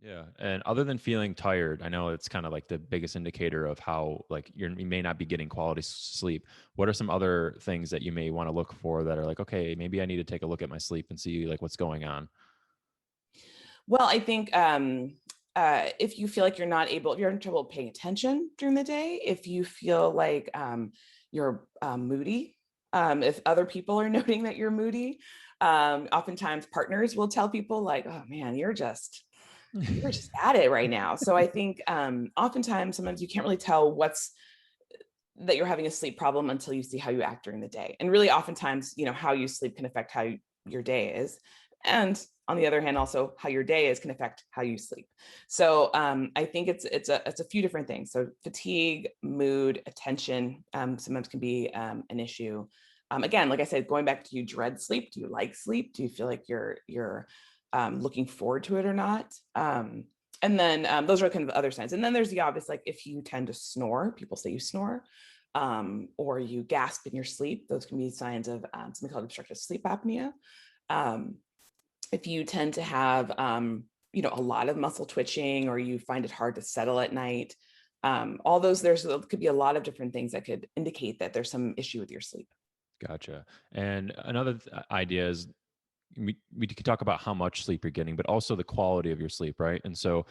Yeah. And other than feeling tired, I know it's kind of like the biggest indicator of how like you may not be getting quality sleep. What are some other things that you may want to look for that are like, okay, maybe I need to take a look at my sleep and see like what's going on? Well, I think if you feel like if you're in trouble paying attention during the day, if you feel like you're moody, if other people are noting that you're moody, oftentimes partners will tell people like, "Oh man, you're just at it right now." So I think oftentimes, sometimes you can't really tell what's that you're having a sleep problem until you see how you act during the day. And really, oftentimes, how you sleep can affect how your day is. And on the other hand, also how your day is can affect how you sleep. So I think it's a few different things. So fatigue, mood, attention sometimes can be an issue. Again, like I said, going back to, you dread sleep. Do you like sleep? Do you feel like you're looking forward to it or not? And then those are kind of other signs. And then there's the obvious, like if you tend to snore, people say you snore, or you gasp in your sleep. Those can be signs of something called obstructive sleep apnea. Um, if you tend to have, a lot of muscle twitching, or you find it hard to settle at night, all those, there could be a lot of different things that could indicate that there's some issue with your sleep. Gotcha. And another idea is we could talk about how much sleep you're getting, but also the quality of your sleep, right? And so,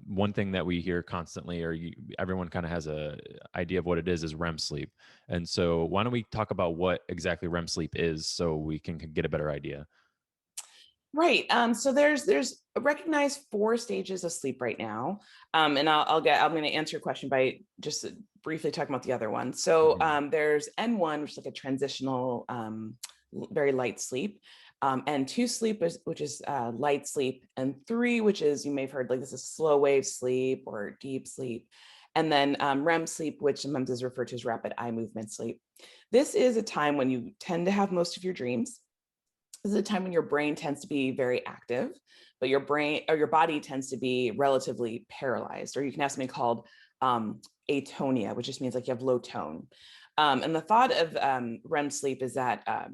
one thing that we hear constantly, or everyone kind of has a idea of what it is REM sleep. And so, why don't we talk about what exactly REM sleep is, so we can get a better idea? Right. So there's recognized four stages of sleep right now, and I'm going to answer your question by just briefly talking about the other one. So Mhm. there's N1, which is like a transitional, very light sleep. N2 sleep, which is light sleep, and three, which is, you may have heard, like, this is slow wave sleep or deep sleep, and then REM sleep, which sometimes is referred to as rapid eye movement sleep. This is a time when you tend to have most of your dreams. This is a time when your brain tends to be very active, but your brain or your body tends to be relatively paralyzed, or you can have something called atonia, which just means like you have low tone. And the thought of REM sleep is that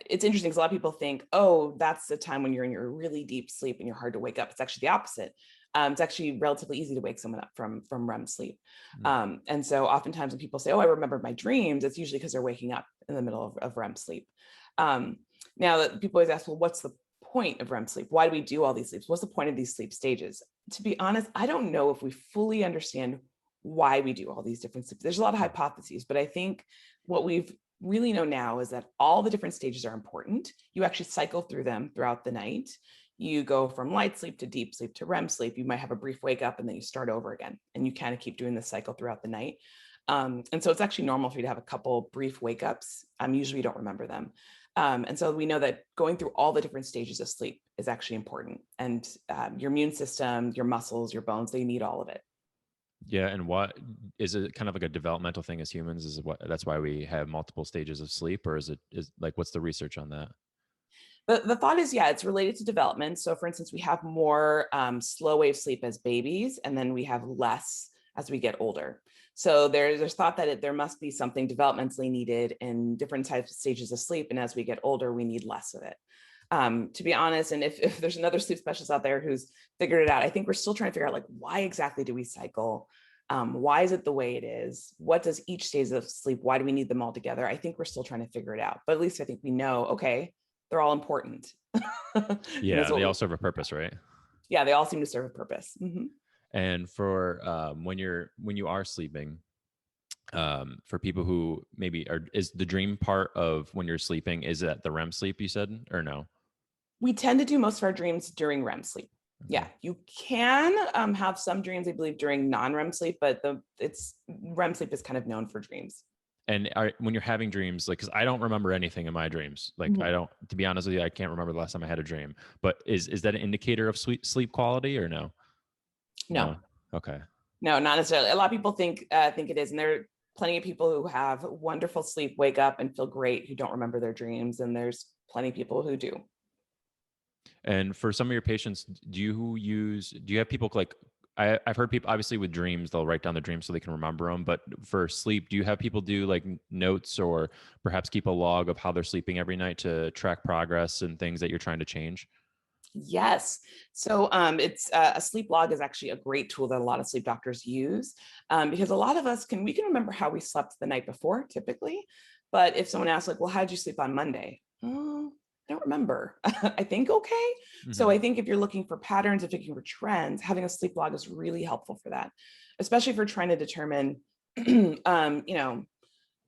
it's interesting because a lot of people think, oh, that's the time when you're in your really deep sleep and you're hard to wake up. It's actually the opposite. It's actually relatively easy to wake someone up from REM sleep. Mm. And so oftentimes when people say, oh, I remember my dreams, it's usually because they're waking up in the middle of REM sleep. Um, Now that people always ask, well, what's the point of REM sleep? Why do we do all these sleeps? What's the point of these sleep stages? To be honest, I don't know if we fully understand why we do all these different sleeps. There's a lot of hypotheses, but I think what we've really know now is that all the different stages are important. You actually cycle through them throughout the night. You go from light sleep to deep sleep to REM sleep. You might have a brief wake up and then you start over again, and you kind of keep doing this cycle throughout the night. And so it's actually normal for you to have a couple brief wake ups. Usually you don't remember them. And so we know that going through all the different stages of sleep is actually important. And your immune system, your muscles, your bones, they need all of it. Yeah, and what is it kind of like a developmental thing as humans? Is what that's why we have multiple stages of sleep, or is like what's the research on that? The thought is, yeah, it's related to development. So, for instance, we have more slow wave sleep as babies, and then we have less as we get older. So there's thought that there must be something developmentally needed in different types of stages of sleep, and as we get older, we need less of it. To be honest, and if there's another sleep specialist out there who's figured it out, I think we're still trying to figure out, like, why exactly do we cycle? Why is it the way it is? What does each stage of sleep? Why do we need them all together? I think we're still trying to figure it out, but at least I think we know. Okay, they're all important. And that's Yeah, what they we, all serve a purpose, right? yeah, they all seem to serve a purpose. Mm-hmm. And for when you are sleeping, for people who maybe are, is the dream part of when you're sleeping, is that the REM sleep you said, or no? We tend to do most of our dreams during REM sleep. Okay. Yeah, you can have some dreams, I believe, during non-REM sleep, but it's REM sleep is kind of known for dreams. And when you're having dreams, like, because I don't remember anything in my dreams, like I Mhm. don't, to be honest with you, I can't remember the last time I had a dream. But is that an indicator of sleep quality or no? No, No. Okay. no, not necessarily. A lot of people think it is, and there are plenty of people who have wonderful sleep, wake up and feel great, who don't remember their dreams, and there's plenty of people who do. And for some of your patients, do you have people like, I've heard people obviously with dreams, they'll write down the dreams so they can remember them. But for sleep, do you have people do like notes or perhaps keep a log of how they're sleeping every night to track progress and things that you're trying to change? Yes. So it's a sleep log is actually a great tool that a lot of sleep doctors use, because a lot of us we can remember how we slept the night before typically, but if someone asks like, well, how did you sleep on Monday? Oh, I don't remember. I think okay. So Hmm. I think if you're looking for patterns, if you're looking for trends, having a sleep log is really helpful for that, especially if you're trying to determine, you know,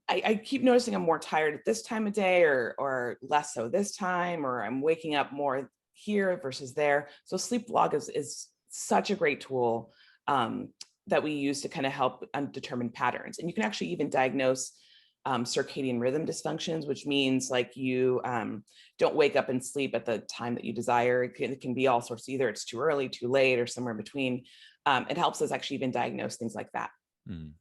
I keep noticing I'm more tired at this time of day or less so this time, or I'm waking up more here versus there. So sleep log is such a great tool um, that we use to kind of help determine patterns. And you can actually even diagnose circadian rhythm dysfunctions, which means like you don't wake up and sleep at the time that you desire. It can be all sorts. Either it's too early, too late, or somewhere in between. It helps us actually even diagnose things like that. Mm.